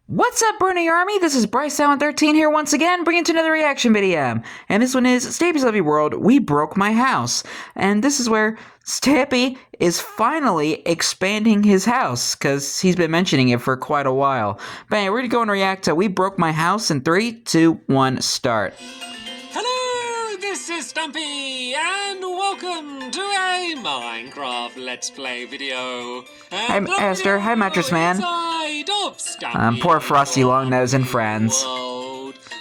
What's up, Bernie Army? This is BryceAllen13 here once again, bringing to another reaction video. And this one is Stampy's Lovely World, We Broke My House. And this is where Stampy is finally expanding his house, because he's been mentioning it for quite a while. But anyway, we're going to go and react to We Broke My House in 3, 2, 1, start. Hello, this is Stampy, and welcome to a Minecraft Let's Play video. Hi, Esther. Hi, Mattress Man. Poor Frosty Longnose and friends.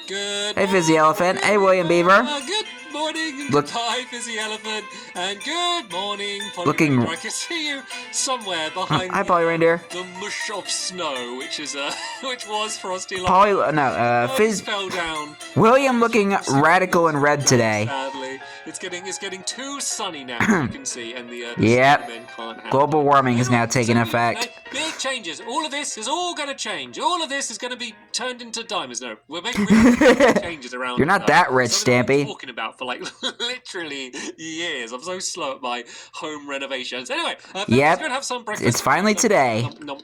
Good hey, Fizzy Elephant. Hey, William Beaver. Good morning. Hi, Fizzy Elephant, and good morning, Polly Looking... Reindeer. I can see you somewhere behind hi, Polly Reindeer. The mush of snow, which is which was Frosty Longnose. Polly... no, Fizz... fell down. William looking radical and red today. Sadly. It's getting too sunny now, you can see, and the yep. men can't handle Global warming is now taking effect. Big changes. All of this is all going to change. All of this is going to be turned into diamonds. No, we're making changes around. You're not that rich, Stampy. I'm talking about for like literally years. I'm so slow at my home renovations. Anyway, yep. let's go and have some breakfast. It's finally today. Nom.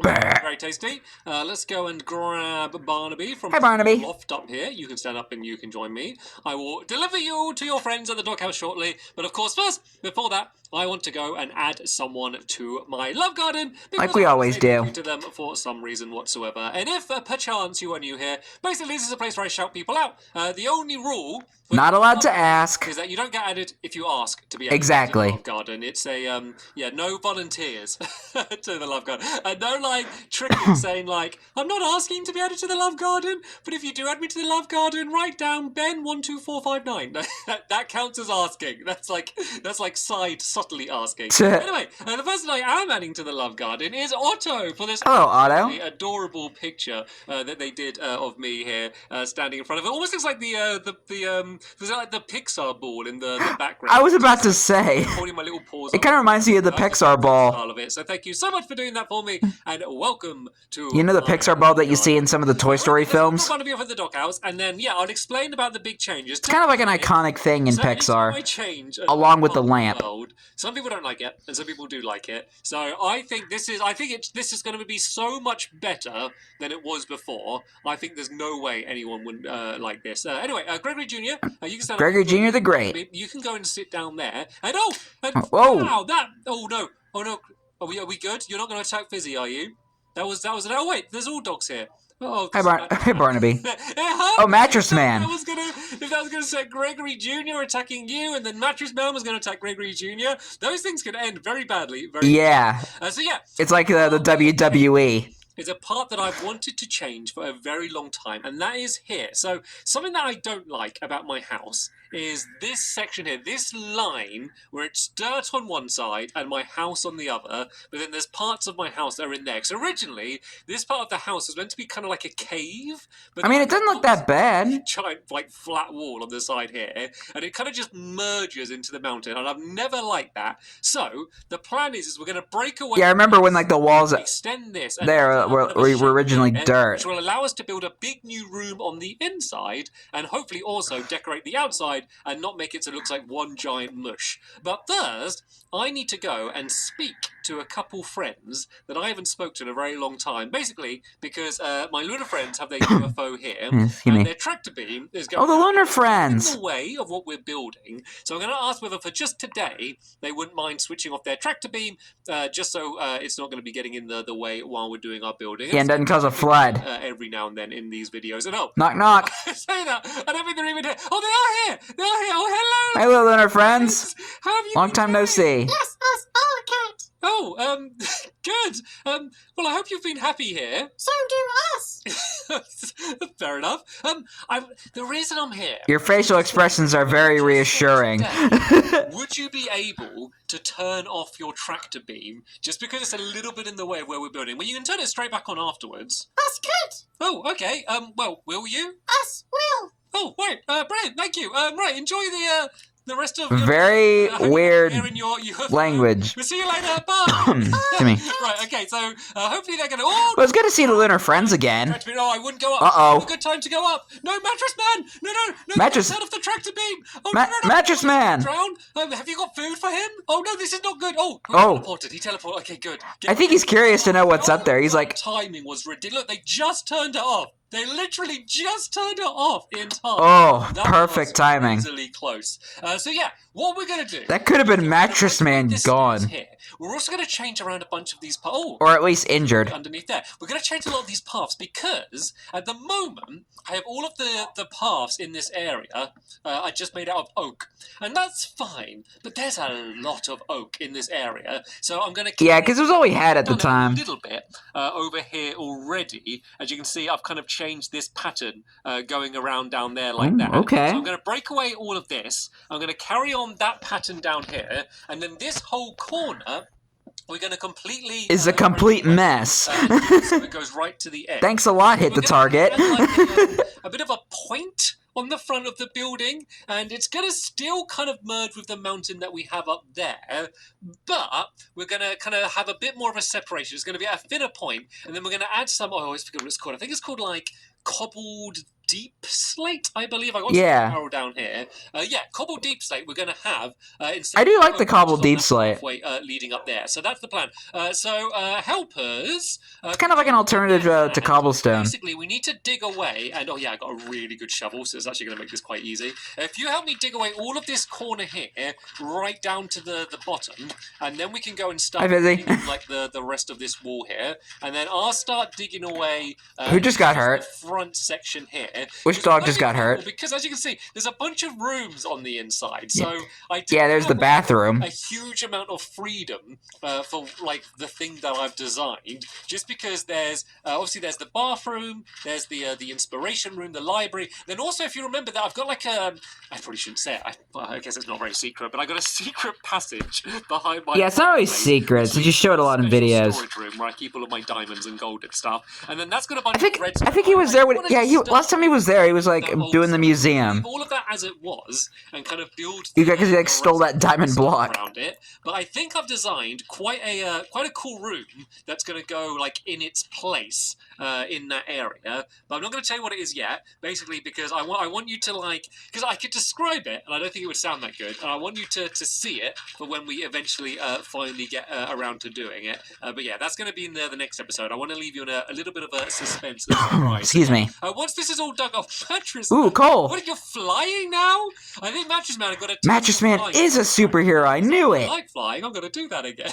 Very tasty. Let's go and grab Barnaby from the loft up here. You can stand up and you can join me. I will deliver you to your friends at the doghouse shortly. But of course, first, before that, I want to go and add someone to my love garden. Like we always do. To them for some reason whatsoever. And if perchance you are new here, basically this is a place where I shout people out. The only rule... Not allowed to ask. Is that you don't get added if you ask to be added exactly. to the love garden. It's a, no volunteers to the love garden. And no, like, tricking saying, like, I'm not asking to be added to the love garden, but if you do add me to the love garden, write down Ben12459. That counts as asking. That's like side subtly asking. Anyway, the person I am adding to the love garden is Otto for this adorable picture that they did of me here standing in front of it. Almost looks like was that like the Pixar ball in the background? I was about to say. Holding my little paws. It kind of reminds me of the Pixar ball. Of it. So thank you so much for doing that for me, and welcome to. You know the Pixar ball that you see in some of the Toy Story films? I'm going to be over the doghouse, and then I'll explain about the big changes. It's kind of like an iconic thing in Pixar, along with the lamp. Some people don't like it, and some people do like it. So I think this is going to be so much better than it was before. I think there's no way anyone would like this. Anyway, Gregory Jr. You can stand Gregory Jr. the Great. You can go and sit down there. And whoa! Wow, oh no! Are we good? You're not going to attack Fizzy, are you? That was. Oh wait, there's all dogs here. Oh, hey, Barnaby. Oh, Mattress Man. If that was going to set Gregory Jr. attacking you, and then Mattress Man was going to attack Gregory Jr., those things could end very badly. Yeah. It's like the WWE. Is a part that I've wanted to change for a very long time, and that is here. So something that I don't like about my house is this section here, this line where it's dirt on one side and my house on the other, but then there's parts of my house that are in there. So originally, this part of the house was meant to be kind of like a cave. But I mean, it doesn't look that bad. Giant, like, flat wall on the side here, and it kind of just merges into the mountain, and I've never liked that. So the plan is we're going to break away. Yeah, I remember when like the walls extend this there were originally dirt, which will allow us to build a big new room on the inside, and hopefully also decorate the outside and not make it so it looks like one giant mush. But first, I need to go and speak to a couple friends that I haven't spoken to in a very long time. Basically, because my lunar friends have their UFO here, and their tractor beam is going the lunar friends in the way of what we're building. So I'm going to ask whether for just today they wouldn't mind switching off their tractor beam, just so it's not going to be getting in the way while we're doing our building. Yeah, and doesn't cause a flood. Every now and then in these videos. And knock knock. Say that. I don't think they're even here. Oh, they are here. They are here. Oh, hello. Hello, lunar friends. How have you long time no see. Yes, us, oh, cat. Oh, good. Well, I hope you've been happy here. So do us. Fair enough. The reason I'm here... Your facial expressions are very reassuring. Would you be able to turn off your tractor beam just because it's a little bit in the way of where we're building? Well, you can turn it straight back on afterwards. Us could. Oh, okay. Well, will you? Us will. Oh, right. Brilliant. Thank you. Right, enjoy the rest of your Very weird here in your language. We'll see you later. Bye. To me. Right. Okay. So hopefully they're gonna. Oh, Well, it's good to see the lunar friends again. no, I wouldn't go up. Uh-oh. It's a good time to go up. No, mattress man. No. Mattress- Turn off the tractor beam. Oh, no. Mattress man. Drown. Have you got food for him? Oh no, this is not good. Oh. He teleported. Okay, good. I think he's curious to know what's up there. He's like, timing was ridiculous. Look, they just turned it off. They literally just turned it off in time. oh, That perfect was timing. Easily close. So yeah, what we're gonna do? That could have been Mattress Man gone. Here. We're also gonna change around a bunch of these paths. Or at least injured. Underneath there, we're gonna change a lot of these paths because at the moment I have all of the paths in this area. I just made out of oak, and that's fine. But there's a lot of oak in this area, so I'm gonna. Yeah, because it was all we had at the time. A little bit over here already. As you can see, I've kind of changed this pattern going around down there like that. Okay. So I'm going to break away all of this. I'm going to carry on that pattern down here, and then this whole corner we're going to completely... Is a complete mess. So it goes right to the end. Thanks a lot, hit the target. A bit of a point on the front of the building, and it's going to still kind of merge with the mountain that we have up there, but we're going to kind of have a bit more of a separation. It's going to be at a thinner point, and then we're going to add some... Oh, I always forget what it's called. I think it's called, like, cobbled deep slate, I believe. I got some arrow down here. Cobbled deep slate we're going to have. I do like the cobbled deep slate. Leading up there. So that's the plan. Helpers... it's kind of like an alternative to cobblestone. Basically, we need to dig away, and I got a really good shovel, so it's actually going to make this quite easy. If you help me dig away all of this corner here, right down to the bottom, and then we can go and start digging like the rest of this wall here, and then I'll start digging away... Who just got hurt? The front section here. Which dog just got hurt? Because as you can see, there's a bunch of rooms on the inside. So there's the bathroom. A huge amount of freedom for like the thing that I've designed. Just because there's obviously there's the bathroom, there's the inspiration room, the library. Then also, if you remember that I've got like I probably shouldn't say it. I guess it's not very secret, but I got a secret passage behind my. Yeah, it's not really secret. So you show it a lot in videos. Storage room where I keep all of my diamonds and gold and stuff, and then that's got a bunch of redstone. I think he was there when. Yeah, last time he was there, he was like doing the museum. All of that as it was, and kind of build. Because he like stole that diamond block around it. But I think I've designed quite a cool room that's going to go like in its place in that area. But I'm not going to tell you what it is yet. Basically, because I want you to like, because I could describe it, and I don't think it would sound that good. And I want you to see it for when we eventually finally get around to doing it. But yeah, that's going to be in the next episode. I want to leave you in a little bit of a suspense. Excuse me. Once this is all dug off, Mattress Man. Ooh, coal. What, you're flying now? I think Mattress Man got a... Mattress Man is a superhero. I knew it. I like flying. I'm going to do that again.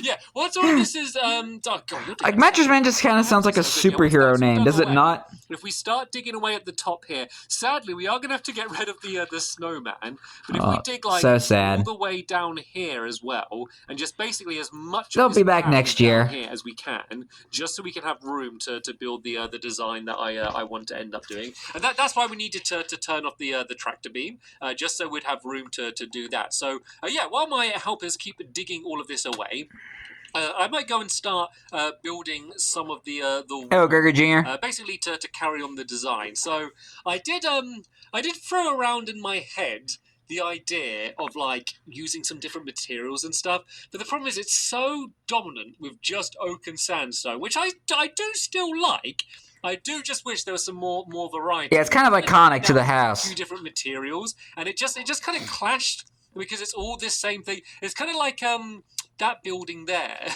Yeah. What's all of this is... Oh, God, like, Mattress Man just kind of sounds like a superhero name, does it not? If we start digging away at the top here, sadly, we are going to have to get rid of the snowman. But if we dig, like, so sad. all the way down here as well, and just basically as much They'll be back next year here as we can, just so we can have room to build the design that I want to end up doing. And that's why we needed to turn off the tractor beam, just so we'd have room to do that. So, while my helpers keep digging all of this away, I might go and start building some of the Hello, Gregor Jr. Basically to carry on the design. So I did throw around in my head the idea of like using some different materials and stuff, but the problem is it's so dominant with just oak and sandstone, which I do still like. I do just wish there was some more variety. Yeah, it's kind of iconic to the house. A few different materials, and it just kind of clashed because it's all this same thing. It's kind of like that building there,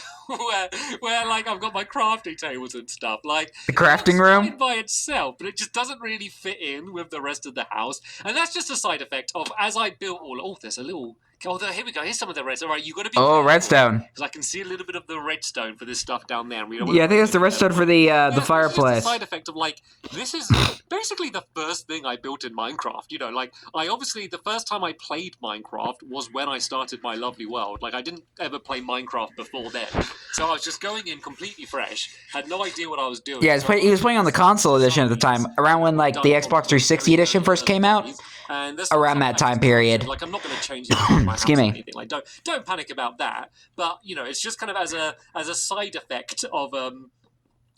where like I've got my crafting tables and stuff, like the crafting room by itself, but it just doesn't really fit in with the rest of the house, and that's just a side effect of as I built all. Oh, there's a little. Oh, here we go. Here's some of the redstone. All right, you got to be. Oh, redstone. Because I can see a little bit of the redstone for this stuff down there. Yeah, I think that's the redstone for the fireplace. It's just a side effect of like this is basically the first thing I built in Minecraft. You know, like I obviously the first time I played Minecraft was when I started my lovely world. Like I didn't ever play Minecraft before then, so I was just going in completely fresh. Had no idea what I was doing. Yeah, he was playing on the console edition at the time, around when like the Xbox 360 edition first came out. And around that time period. Like I'm not going to change it. My Excuse me. anything. Like don't panic about that. But you know, it's just kind of as a side effect of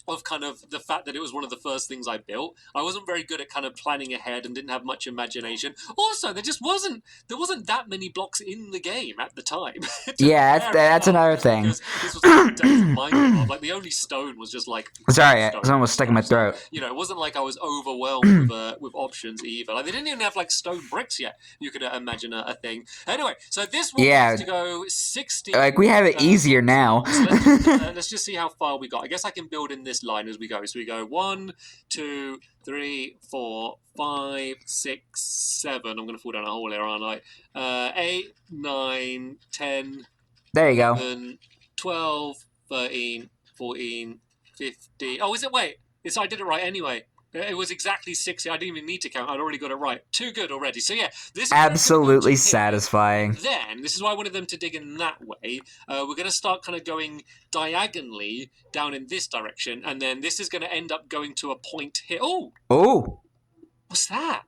of kind of the fact that it was one of the first things I built. I wasn't very good at kind of planning ahead and didn't have much imagination. Also, there wasn't that many blocks in the game at the time. Yeah, that's another thing. Because this was like the days of Minecraft. Like the only stone was just like Sorry, stone. someone was stuck in my throat. You know, it wasn't like I was overwhelmed with options either. Like they didn't even have like stone bricks yet. You could imagine a thing. Anyway, so this one was to go 60. Like we have it easier now. So let's just see how far we got. I guess I can build in this line as we go. So we go 1, 2, 3, 4, 5, 6, 7. I'm going to fall down a hole here, aren't I? 8, 9, 10. There you go. 11, 12, 13, 14, 15. Oh, is it? Wait. I did it right anyway. It was exactly 60. I didn't even need to count. I'd already got it right. Too good already. So yeah, this is absolutely satisfying. Then, this is why I wanted them to dig in that way. We're going to start kind of going diagonally down in this direction, and then this is going to end up going to a point here. Oh! Oh! What's that?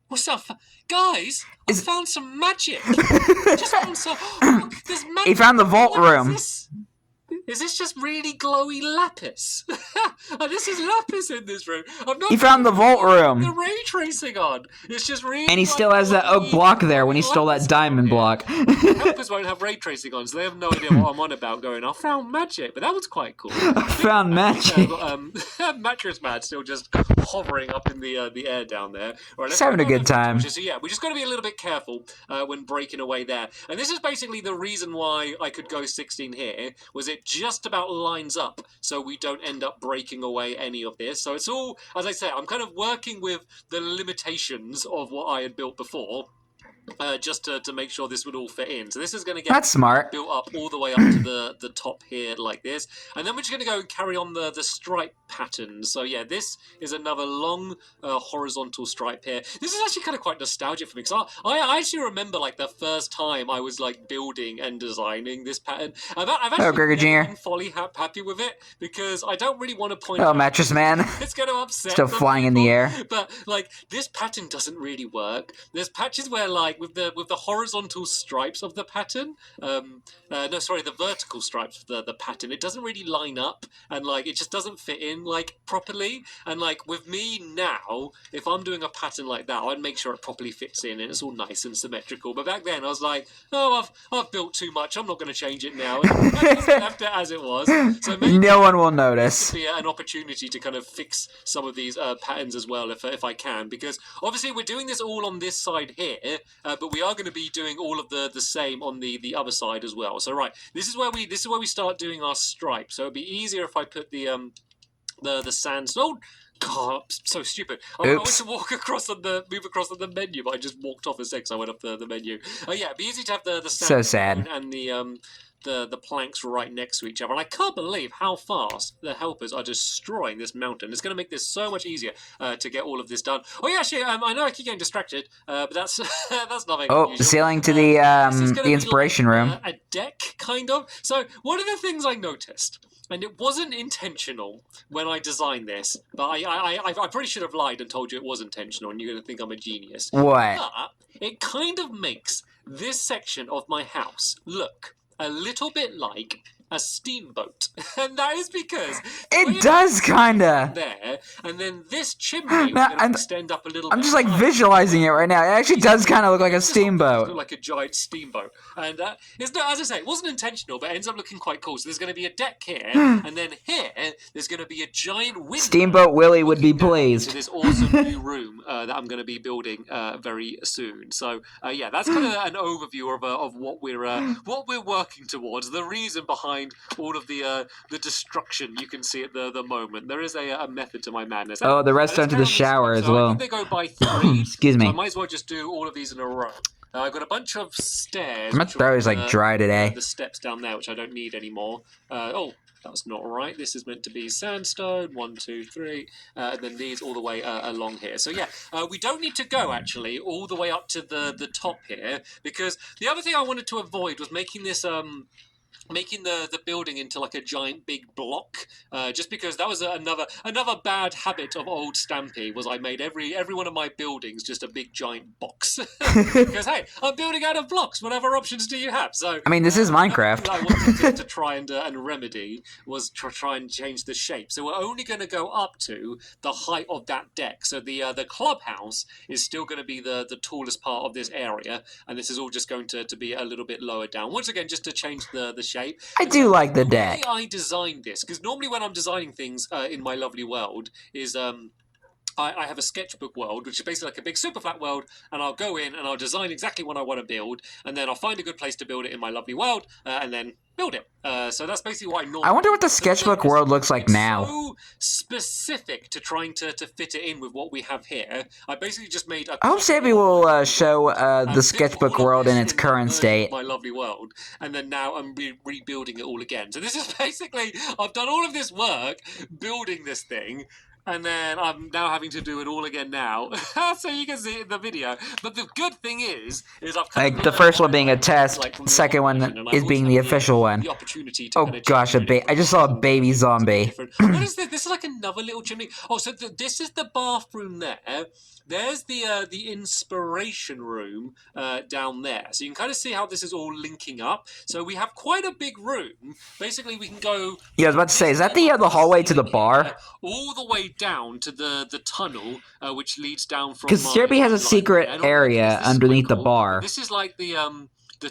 What's up? Guys, I found some magic. I just found some... Oh, look, there's magic. He found the vault room. Is this just really glowy lapis? Oh, this is lapis in this room. He found the vault room. The ray tracing on. It's just really. And he still has that oak block there when he stole that diamond block. Helpers won't have ray tracing on, so they have no idea what I'm on about. Going, I found magic, but that was quite cool. I found magic. Mattress man still just hovering up in the air down there. Right, He's having a good time. So yeah, we just got to be a little bit careful when breaking away there. And this is basically the reason why I could go 16 here. Was it just about lines up so we don't end up breaking away any of this. So it's all, as I say, I'm kind of working with the limitations of what I had built before. Just to make sure this would all fit in. So this is going to get That's smart. built up all the way up to the top here like this. And then we're just going to go and carry on the stripe pattern. So yeah, this is another long horizontal stripe here. This is actually kind of quite nostalgic for me because I actually remember like the first time I was like building and designing this pattern. I've actually been fully happy with it because I don't really want to point out mattress man. It's going to upset Still flying in the air. But like this pattern doesn't really work. There's patches where like with the horizontal stripes of the pattern, the vertical stripes of the pattern, it doesn't really line up and like it just doesn't fit in like properly. And like with me now, if I'm doing a pattern like that, I'd make sure it properly fits in and it's all nice and symmetrical. But back then I was like, oh, I've built too much. I'm not going to change it now. And I just left it as it was. So maybe no one will notice. This could be an opportunity to kind of fix some of these patterns as well, if I can, because obviously we're doing this all on this side here. But we are going to be doing all of the same on the other side as well. So right, this is where we start doing our stripe. So it'd be easier if I put the sandstone. God, I'm so stupid. I went to move across on the menu, but I just walked off a sec, so I went up the menu. Yeah, it'd be easy to have the sandstone so sad. And the planks right next to each other. And I can't believe how fast the helpers are destroying this mountain. It's going to make this so much easier to get all of this done. Oh yeah, actually, I know I keep getting distracted, but that's that's nothing. Oh, sailing to the inspiration room. A deck, kind of. So one of the things I noticed, and it wasn't intentional when I designed this, but I probably should have lied and told you it was intentional, and you're going to think I'm a genius. What? But it kind of makes this section of my house look a little bit like a steamboat, and that is because it does kinda there, and then this chimney will extend up a little. I'm just like visualizing it right now. It actually does kind of look like a steamboat. Look like a giant steamboat, and it's not, as I say, it wasn't intentional, but it ends up looking quite cool. So there's going to be a deck here, and then here there's going to be a giant window. Steamboat Willie would be pleased. To this awesome new room that I'm going to be building very soon. So yeah, that's kind of an overview of what we're working towards. The reason behind all of the destruction you can see at the moment. There is a method to my madness. Oh, the rest went to the shower as well. I think they go by 3. Excuse me. So I might as well just do all of these in a row. I've got a bunch of stairs. My throat is like dry today. The steps down there, which I don't need anymore. Oh, that's not right. This is meant to be sandstone. 1, 2, 3. And then these all the way along here. So yeah, we don't need to go actually all the way up to the top here, because the other thing I wanted to avoid was making this making the building into like a giant big block, just because that was another bad habit of old Stampy, was I made every one of my buildings just a big giant box. Because hey, I'm building out of blocks. What other options do you have? So I mean, this is another Minecraft. thing that I wanted to try and remedy was try and change the shape. So we're only going to go up to the height of that deck. So the clubhouse is still going to be the tallest part of this area, and this is all just going to be a little bit lower down. Once again, just to change the shape. I do like the way deck. I designed this, because normally when I'm designing things in my lovely world, is I have a sketchbook world, which is basically like a big super flat world, and I'll go in and I'll design exactly what I want to build, and then I'll find a good place to build it in my lovely world, and then build it. So that's basically what I normally. I wonder what the sketchbook world looks like now. So specific to trying to fit it in with what we have here. I basically just made a. I hope Stampy will show the sketchbook world in its current state. My lovely world, and then now I'm rebuilding it all again. So this is basically, I've done all of this work building this thing, and then I'm now having to do it all again now. So you can see it in the video. But the good thing is I've kind Like, the first one being a test, the second one is being the official one. the opportunity to Oh gosh, I just saw a baby zombie. What is this? This is like another little chimney. Oh, so this is the bathroom there. There's the inspiration room down there. So you can kind of see how this is all linking up. So we have quite a big room. Basically, we can go. Yeah, I was about to say, is that the hallway to the bar? All the way down to the tunnel, which leads down from. Because Stampy has a secret area underneath the bar. This is like the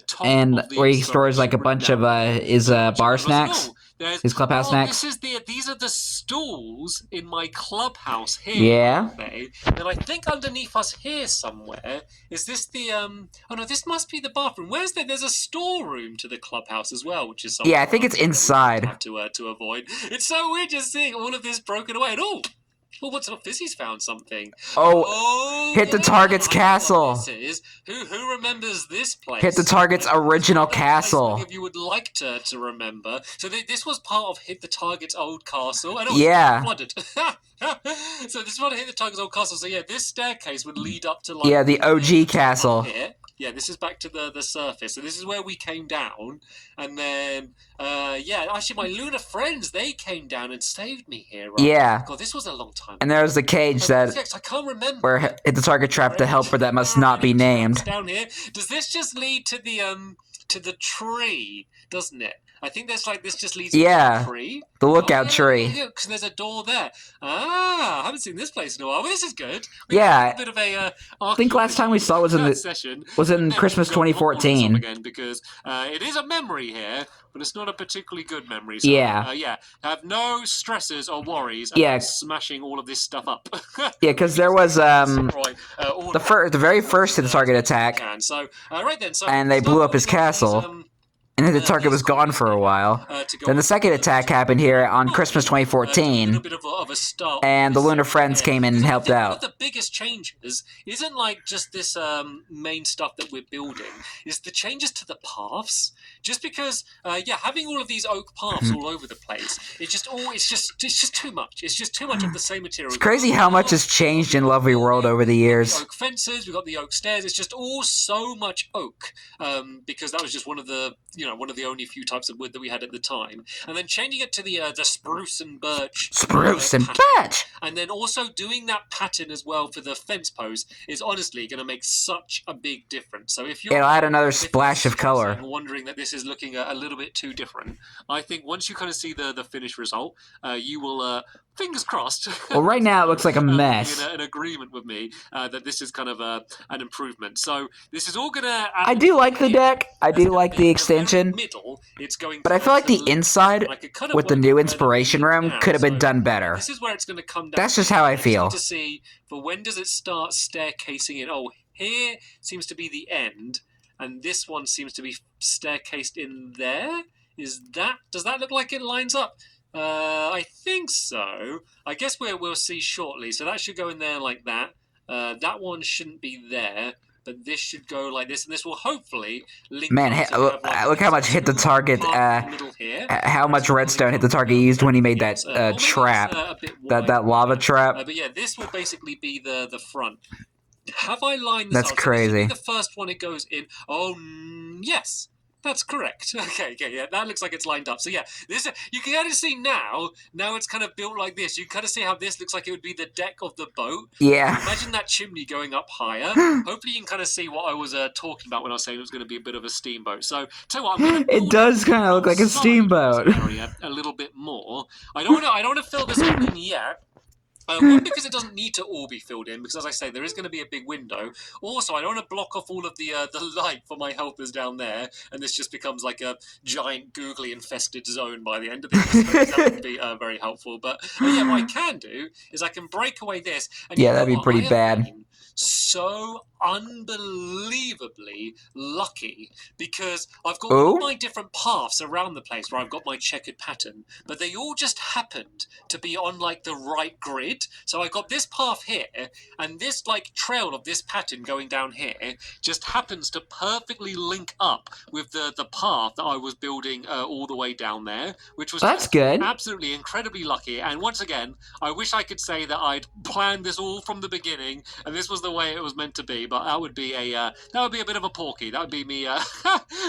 top And of the where he stores like a inspiration bunch room of his bar snacks. His clubhouse snacks. These are the stools in my clubhouse here. Yeah. Okay? And I think underneath us here somewhere is this the oh no, this must be the bathroom. Where's there's a storeroom to the clubhouse as well, which is something Yeah, I think it's inside. have to avoid. It's so weird just seeing all of this broken away. And well, what's up? Fizzy's found something. Oh, hit the target's I know what castle. this is. Who remembers this place? Hit the target's original castle. If you would like to remember. So this was part of Hit the Target's old castle. And Yeah. flooded. So this is part of Hit the Target's old castle. So yeah, this staircase would lead up to like. Yeah, the OG castle. Here. Yeah, this is back to the surface. So this is where we came down, and then yeah, actually my lunar friends, they came down and saved me here. Right? Yeah. God, this was a long time. And there's the cage that I can't remember. where hit the target trapped the helper that must not be named. Down here, does this just lead to the tree? Doesn't it? I think there's like this just leads to the tree. The lookout tree. Because there's a door there. Ah, I haven't seen this place in a while. Well, this is good. Yeah. A bit of a. I think last time we saw it was in Christmas 2014. Again, because it is a memory here, but it's not a particularly good memory. So, Yeah. yeah. Have no stresses or worries. Yeah. Smashing all of this stuff up. Yeah, because there was the very first hit the target attack, So right then, so and they blew up his castle. And then the target was gone for a while. Then the second attack happened here on Christmas 2014, and the Lunar Friends came in and helped out. One of the biggest changes isn't like just this main stuff that we're building, is the changes to the paths. Just because, yeah, having all of these oak paths all over the place, it's just too much. It's just too much of the same material. It's crazy how much has changed in Lovely World over the years. The oak fences, we've got the oak stairs. It's just all so much oak, because that was just one of the only few types of wood that we had at the time. And then changing it to the spruce and birch. Spruce and birch! And then also doing that pattern as well for the fence post is honestly going to make such a big difference. So if you're... It'll add another splash of color. Wondering that this is looking a little bit too different, I think once you kind of see the finished result, you will... fingers crossed. Well, right now it looks like a mess. An agreement with me that this is kind of an improvement. So this is all going to... I do like the deck. I do like the extension. But I feel like the inside, with the new inspiration room, could have been done better. This is where it's going to come down. That's just how I feel. To see, for when does it start staircasing in? Oh, here seems to be the end, and this one seems to be staircased in there. Does that look like it lines up? I think so. I guess we'll see shortly. So that should go in there like that. That one shouldn't be there, but this should go like this, and this will hopefully link. Man, look how much hit the target. How much redstone hit the target used when he made that trap, that lava trap. But yeah, this will basically be the front. Have I lined this up? That's crazy. The first one it goes in. Oh yes. That's correct. Okay, yeah, that looks like it's lined up. So yeah, this you can kind of see now. Now it's kind of built like this. You can kind of see how this looks like it would be the deck of the boat. Yeah. Imagine that chimney going up higher. Hopefully you can kind of see what I was talking about when I was saying it was going to be a bit of a steamboat. So tell you what, I'm going to It does kind of look like a steamboat. Area a little bit more. I don't want to fill this all in yet. One, because it doesn't need to all be filled in, because as I say, there is going to be a big window. Also, I don't want to block off all of the light for my helpers down there, and this just becomes like a giant googly infested zone by the end of this. That would be very helpful. But yeah, what I can do is I can break away this. And Yeah, that'd be pretty bad. So unbelievably lucky, because I've got all my different paths around the place where I've got my checkered pattern, but they all just happened to be on like the right grid. So I got this path here, and this like trail of this pattern going down here just happens to perfectly link up with the path that I was building all the way down there, which was That's good. Absolutely incredibly lucky. And once again, I wish I could say that I'd planned this all from the beginning and this was the way it was meant to be, but that would be a bit of a porky. That would be me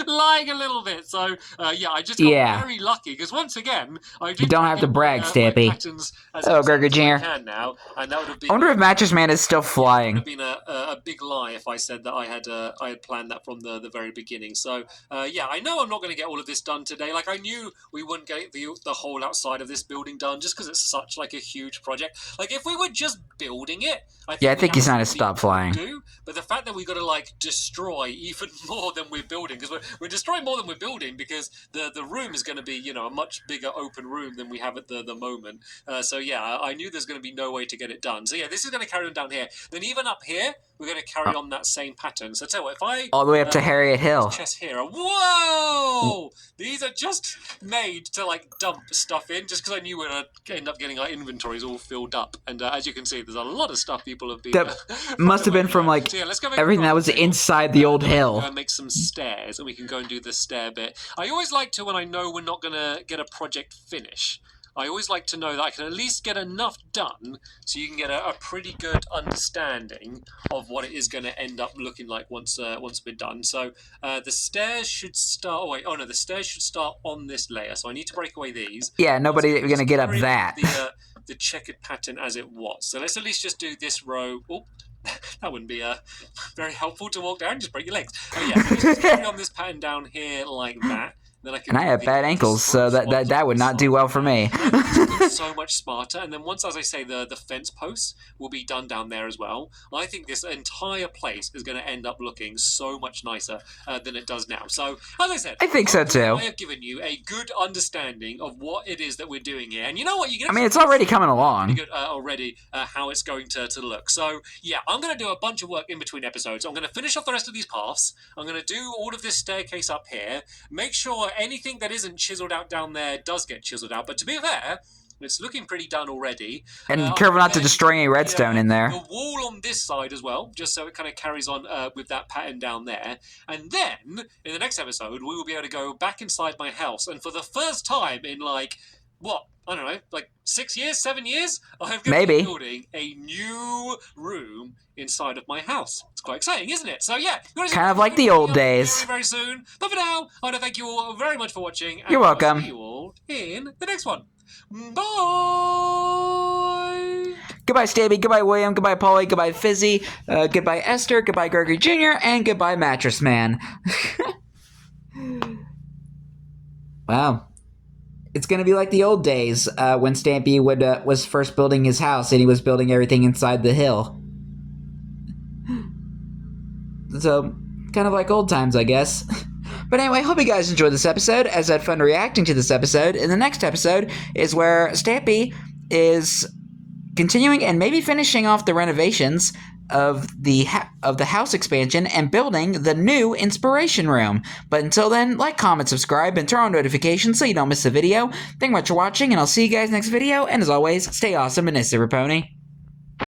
lying a little bit. So yeah, I just got very lucky, because once again, I did. You don't have to brag, Stampy. Oh, Gregor Jr. Now, and that would have been, I wonder if Mattress Man is still flying. It would have been a big lie if I said that I had planned that from the very beginning. So yeah, I know I'm not going to get all of this done today. Like, I knew we wouldn't get the whole outside of this building done, just because it's such like a huge project. Like, if we were just building it, I think he's trying to stop flying. But the fact that we got to like destroy even more than we're building, because we're destroying more than we're building, because the room is going to be, you know, a much bigger open room than we have at the moment. So yeah, I knew there's going to be no way to get it done. So yeah, this is going to carry on down here. Then even up here, we're going to carry on that same pattern. So tell you what, if I all the way up to Harriet Hill. Chest here. Whoa! These are just made to like dump stuff in, just because I knew we're going to end up getting our inventories all filled up. And as you can see, there's a lot of stuff people have been. That must have been from like everything that was inside the old hill. Make some stairs, and we can go and do the stair bit. I always like to, when I know we're not going to get a project finish, I always like to know that I can at least get enough done so you can get a pretty good understanding of what it is going to end up looking like once we're done. So the stairs should start. The stairs should start on this layer. So I need to break away these. Yeah, nobody's going to get up that. The checkered pattern as it was. So let's at least just do this row. Oh, that wouldn't be very helpful to walk down. Just break your legs. Oh yeah, so just carry on this pattern down here like that. Then I have bad ankles, so that would not do well for me. So much smarter. And then once, as I say, the fence posts will be done down there as well. I think this entire place is going to end up looking so much nicer than it does now. So, as I said, I think so too. I have given you a good understanding of what it is that we're doing here. And you know what? It's already coming along. Good, already how it's going to look. So, yeah, I'm going to do a bunch of work in between episodes. I'm going to finish off the rest of these paths. I'm going to do all of this staircase up here. Make sure anything that isn't chiseled out down there does get chiseled out. But to be fair, it's looking pretty done already. And careful not to destroy any redstone in there. The wall on this side as well, just so it kind of carries on with that pattern down there. And then, in the next episode, we will be able to go back inside my house. And for the first time in, like, what? I don't know, like 6 years, 7 years? I'm going to be building a new room inside of my house. It's quite exciting, isn't it? So yeah, kind of like the old days. Very, very soon. But for now, I want to thank you all very much for watching. And you're welcome. I'll see you all in the next one. Bye! Goodbye, Stampy. Goodbye, William. Goodbye, Polly. Goodbye, Fizzy. Goodbye, Esther. Goodbye, Gregory Jr. And goodbye, Mattress Man. Wow. It's going to be like the old days when Stampy was first building his house and he was building everything inside the hill. So, kind of like old times, I guess. But anyway, hope you guys enjoyed this episode, as I had fun reacting to this episode. And the next episode is where Stampy is continuing and maybe finishing off the renovations of the house expansion and building the new inspiration room. But until then, like, comment, subscribe, and turn on notifications so you don't miss a video. Thank you much for watching, and I'll see you guys next video. And as always, stay awesome and nice, Pony.